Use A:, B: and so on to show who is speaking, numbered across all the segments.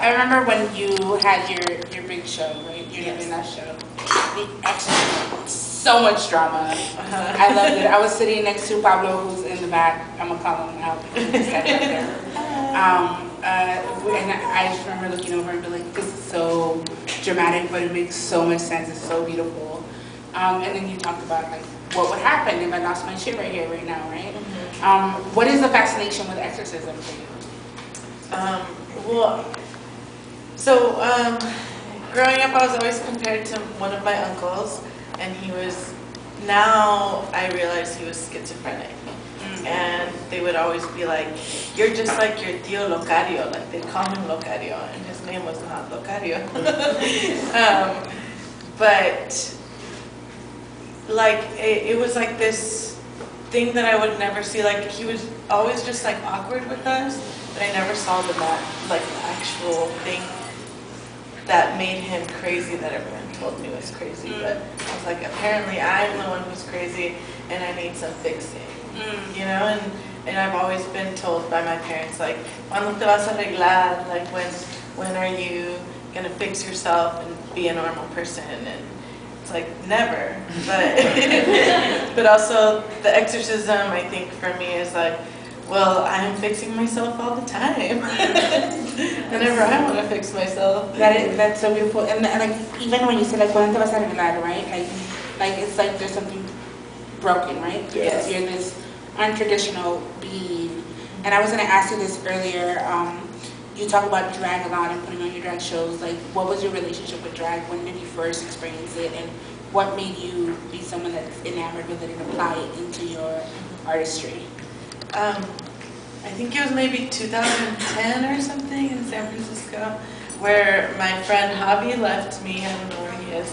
A: I remember when you had your big show, right? Your Novena show. The Exorcist, so much drama. I loved it. I was sitting next to Pablo, who's in the back. I'm gonna call him out. He's right there. And I just remember looking over and be like, this is so dramatic, but it makes so much sense. It's so beautiful. And then you talked about like what would happen if I lost my shit right here, right now, right? What is the fascination with exorcism for you?
B: Growing up, I was always compared to one of my uncles, and now I realize he was schizophrenic. And they would always be like, you're just like your tío Locario, like they'd call him Locario, and his name was not Locario. But like, it was like this thing that I would never see. Like, he was always just like awkward with us, but I never saw the actual thing that made him crazy that everyone told me was crazy. But I was like, apparently I'm the one who's crazy and I need some fixing. You know, and I've always been told by my parents, like, ¿Cuándo te vas a arreglar? Like, when are you gonna fix yourself and be a normal person? And it's like, never. But also the exorcism, I think for me is like, well, I'm fixing myself all the time. Whenever I want to fix myself.
A: That's so beautiful. And like, even when you say like, ¿Cuándo te vas a arreglar? Right? Like it's like there's something broken, right? Because you're this untraditional being. And I was going to ask you this earlier. You talk about drag a lot and putting on your drag shows. Like, what was your relationship with drag? When did you first experience it? And what made you be someone that's enamored with it and apply it into your artistry?
B: I think it was maybe 2010 or something in San Francisco, where my friend Javi left me. I don't know where he is.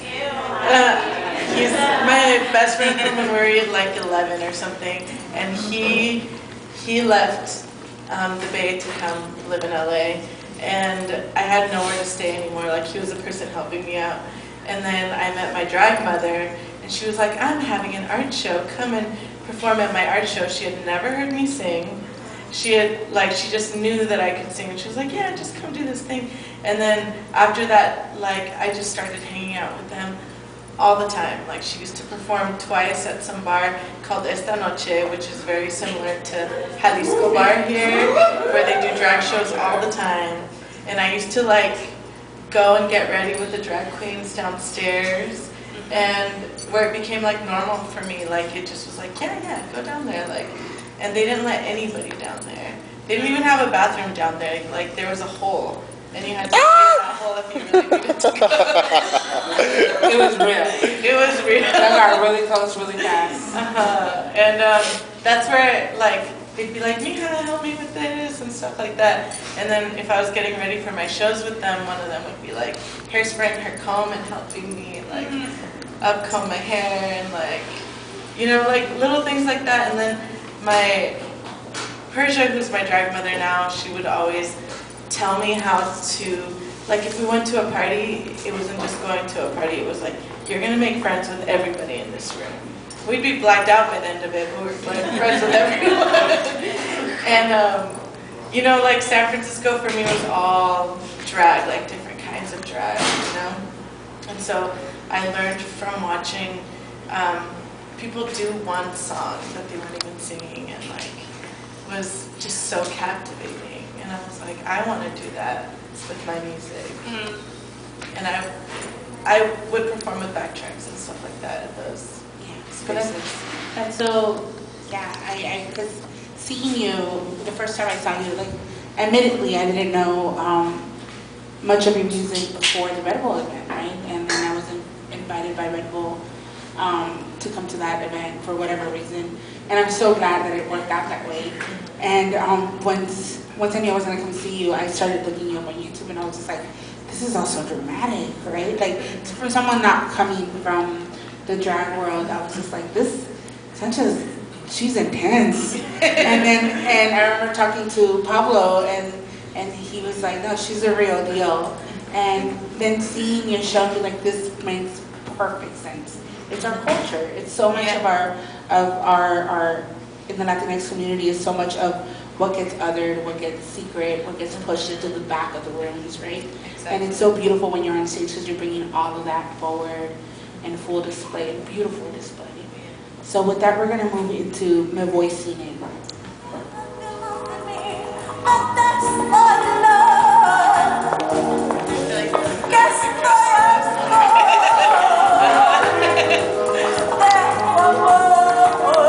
B: He's my best friend from when we were like 11 or something, and he left the Bay to come live in LA, and I had nowhere to stay anymore. Like, he was the person helping me out. And then I met my drag mother, and she was like, I'm having an art show, come and perform at my art show. She had never heard me sing. She just knew that I could sing, and she was like, yeah, just come do this thing. And then after that, like, I just started hanging out with them all the time. Like, she used to perform twice at some bar called Esta Noche, which is very similar to Jalisco Bar here, where they do drag shows all the time. And I used to like go and get ready with the drag queens downstairs, and where it became like normal for me. Like, it just was like, yeah, go down there. Like, and they didn't let anybody down there. They didn't even have a bathroom down there. Like, there was a hole, and you had to clean that hole if you really needed to go.
A: It was real.
B: It was real.
A: That got really close really fast.
B: And that's where, like, they'd be like, Mija, help me with this and stuff like that. And then if I was getting ready for my shows with them, one of them would be like hairspraying her comb and helping me, like, up-comb my hair and, like, you know, like little things like that. And then my Persia, who's my drag mother now, she would always tell me how to, like, if we went to a party, it wasn't just going to a party, it was like, you're gonna make friends with everybody in this room. We'd be blacked out by the end of it, but we were friends with everyone. And, you know, like, San Francisco for me was all drag, like different kinds of drag, you know? And so I learned from watching people do one song that they weren't even singing, and, like, was just so captivating. And I was like, I want to do that with my music. And I would perform with backtracks and stuff like that at those spaces.
A: That's so, yeah, because seeing you, the first time I saw you, like, admittedly, I didn't know much of your music before the Red Bull event, right? And then I was invited by Red Bull to come to that event for whatever reason. And I'm so glad that it worked out that way. And once I knew I was going to come see you, I started looking you up on YouTube, and I was just like, this is also dramatic, right? Like, for someone not coming from the drag world, I was just like, Sancha's, she's intense. and I remember talking to Pablo, and he was like, no, she's a real deal. And then seeing your show, be like, this makes perfect sense. It's our culture. It's so much of our in the Latinx community is so much of what gets othered, what gets secret, what gets pushed into the back of the rooms, right?
B: Exactly.
A: And it's so beautiful when you're on stage because you're bringing all of that forward in full display, beautiful display. So with that, we're going to move into Me Voy Cine.
B: I feel like